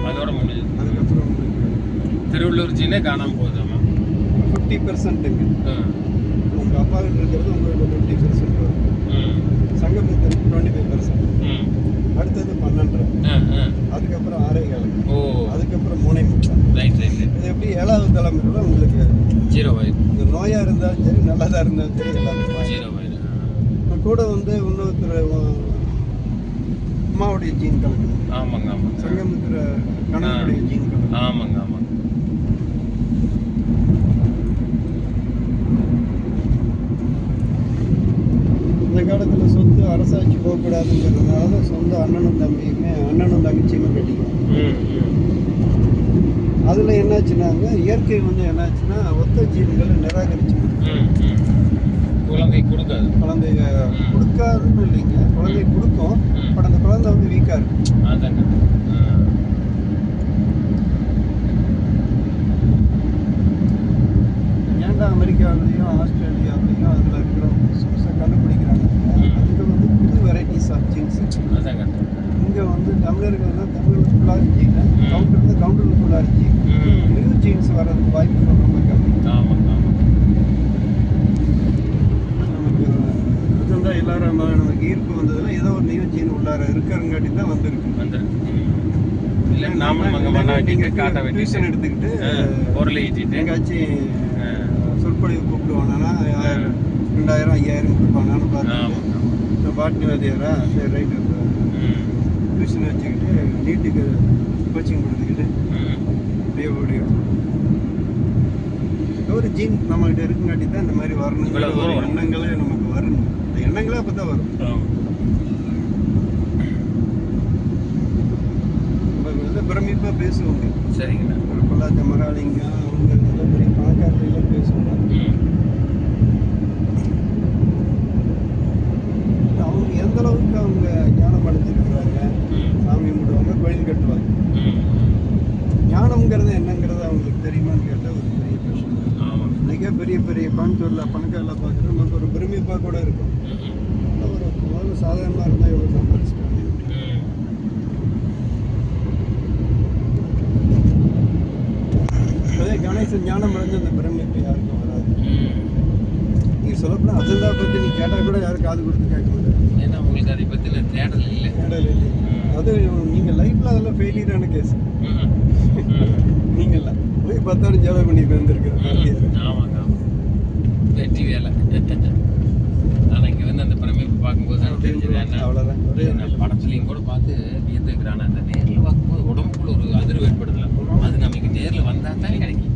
அதோட முடிஞ்சது. அதுக்கப்புறம் திருவள்ளூர் ஜீனே காணாமல் போகுதாமா? 50%ங்க. உங்கள் அப்பா கிட்ட இருக்கிறது உங்களுக்கு 50% வரும். சங்கமித்திர 25%. அடுத்தது 12. அதுக்கப்புறம் 6.25. அதுக்கப்புறம் 3.25. Right right. இது எப்படி 7வது தலைமுறையில் உங்களுக்கு 0 ஆயிடும். இந்த நோயாக இருந்தாலும் சரி, நல்லதாக இருந்தாலும் சரி, எல்லாமே 0 ஆயிடும். கூட வந்து இன்னொருத்தர் அம்மாவுடைய ஜீன் கலக்கு. ஆமாங்க ஆமாங்க. சங்கமித்திர கணவனுடைய ஜீன் கலக்கு. ஆமாங்க ஆமாங்க. இந்த காலத்தில் சொத்து அரசாட்சி போகக்கூடாதுங்கிறதுனால சொந்த அண்ணனும் தங்கச்சியுமே கட்டிக்குவாங்க. அதில் என்னாச்சுன்னாங்க, இயற்கை வந்து என்னாச்சுன்னா ஒத்த ஜீன்களை நிராகரிச்சு குழந்தை கொடுக்காது. குழந்தை கொடுக்காதுன்னு இல்லைங்க, குழந்தை கொடுக்கும். பட் அந்த குழந்தை வந்து வீக்காக இருக்கும். அதாங்க. ஏன்டா அமெரிக்காவிலையும் ஆஸ்திரேலியாவிலையும் அதில் இருக்கிற புதுசாக கண்டுபிடிக்கிறாங்க. அங்கே வந்து புது வெரைட்டிஸ் ஆஃப் ஜீன்ஸ். அதாங்க. இங்கே வந்து தமிழர்கள்லாம் தமிழுக்குள்ளார ஜீன், கவுண்டருக்குள்ளார ஜீன். நியூ ஜீன்ஸ் வர்றதுக்கு வாய்ப்புகள் ரொம்ப கம்மி. ஆமாங்க ஆமாங்க. நமக்கு அதுதான் எல்லாரும் நமக்கு ஈர்ப்பு வந்ததுன்னா ஏதோ ஒரு நியூ ஜீன் உள்ளார இருக்கிறங்காட்டி தான் வந்திருக்கு. இல்லை நாமளும் அங்கே பண்ண வேண்டிய காட்ட வேண்டிய டியூஷன் எடுத்துக்கிட்டு பொருளை ஈட்டிட்டு எங்காச்சும் சொற்பொழிவு கூப்பிடுவானா 2000 5000 கொடுப்பானான்னு பார்த்துட்டு இந்த பாட்னி வாதியாரா சரி ரைட்டு டியூஷன் வச்சுக்கிட்டு நீட்டுக்கு கோச்சிங் கொடுத்துக்கிட்டு அப்படியே ஓடிடும். ஒரு ஜீன் நம்மகிட்ட இருக்குங்காட்டி தான் இந்த மாதிரி வரணும். எண்ணங்களே நமக்கு வரணும். இந்த எண்ணங்களே அப்போ தான் வரும். பிரமிப்பாக பேசுவாங்க. சரிங்கண்ணா. ஒரு பொள்ளாச்சி மகாலிங்கம் அவங்க நல்ல பெரிய பணக்காரர்களெல்லாம் பேசுவாங்க. அவங்க எந்த அளவுக்கு அவங்க ஞானம் அடைஞ்சிருக்கிறாங்க. சாமி கும்பிடுவாங்க, கோயில் கட்டுவாங்க. ஞானம்ங்கிறது என்னங்கிறது அவங்களுக்கு தெரியுமான்னு கேட்டால் ஒரு பெரிய பிரச்சனை. இன்னைக்கே பெரிய பெரிய கோயம்புத்தூரில் பணக்காரில் பார்க்குறது நமக்கு ஒரு பிரமிப்பாக கூட இருக்கும். ஒரு முதல்ல சாதாரணமாக இருந்தால் எவ்வளோ சம்பாதிச்சிட்டாங்க. அதே கணேசன் ஞானம் அடைஞ்ச அந்த பிரமிப்பு யாருக்கும் வராது. நீ சொல்லப்போனால் அஜெண்டா பற்றி நீ கேட்டால் கூட யாரும் காது கொடுத்து கேட்க மாட்டாங்க. ஏன்னா உங்களுக்கு அதை பற்றின தேடல் இல்லை. அது நீங்கள் லைஃப்பில் அதெல்லாம் ஃபெயிலியரான கேஸ். நீங்கள்லாம் போய் 10 ஜெப பண்ணிட்டு வந்துருக்கேன். ஆமாங்க வெற்றி வேலை. ஆனால் இங்கே வந்து அந்த பிரமிப்பு பார்க்கும்போது தான் தெரிஞ்சது. அவ்வளோதான். நான் படத்துலையும் கூட பார்த்து வியந்துக்கிறான். அந்த நேரில் பார்க்கும்போது உடம்புக்குள்ள ஒரு அதிர்வு ஏற்படுதல. அது நமக்கு நேரில் வந்தால் தான் கிடைக்கும்.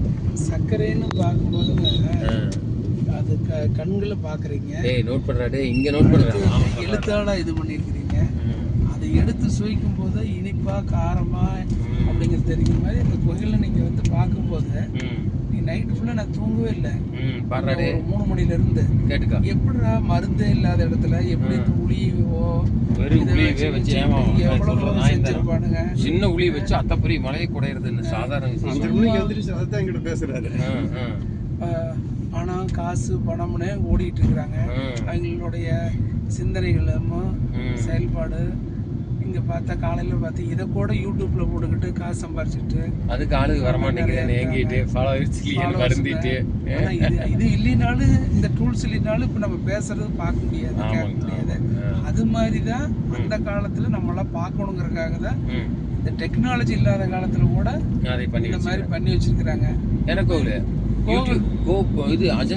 சர்க்கரைன்னு பார்க்கும்போதுங்க அது கண்களை பார்க்குறீங்க. நோட் பண்ணுறாடே இங்கே நோட் பண்ணுறேன். எழுத்தால இது பண்ணியிருக்கிறீங்க. அதை எடுத்து சுவைக்கும் போது இனிப்பாக காரமாக அப்படிங்கிறது தெரியுற மாதிரி இந்த கோயிலில் நீங்கள் வந்து பார்க்கும்போது நீ நைட்டு ஃபுல்லாக நான் தூங்கவே இல்லை. 3 மணிலேருந்து கேட்டுக்கா எப்படிடா மருந்தே இல்லாத இடத்துல எப்படி செஞ்சிருப்பானுங்க. சின்ன உளி வச்சு அத்தை பெரிய மலையை குடையிறது சாதாரண விஷயம். பேசுறாரு பணம் காசு பணம்னு ஓடிட்டு இருக்கிறாங்க. அவங்களுடைய சிந்தனைகளும் செயல்பாடு இங்கே பார்த்தா காலையில் பார்த்து இதை கூட யூடியூப்பில் போட்டுக்கிட்டு காசு சம்பாரிச்சிட்டு அதுக்கு ஆளுக்கு வரமாட்டேங்கிறேன் ஏங்கிட்டு வருந்திட்டு. இது இல்லைனாலும் இந்த டூல்ஸ் இல்லைனாலும் இப்போ நம்ம பேசுறது பார்க்க முடியாது, கேட்க முடியாது. அது மாதிரி தான் அந்த காலத்தில் நம்மளாம் பார்க்கணுங்கிறதுக்காக தான் இந்த டெக்னாலஜி இல்லாத காலத்தில் கூட இந்த மாதிரி பண்ணி வச்சிருக்கிறாங்க. எனக்கு இது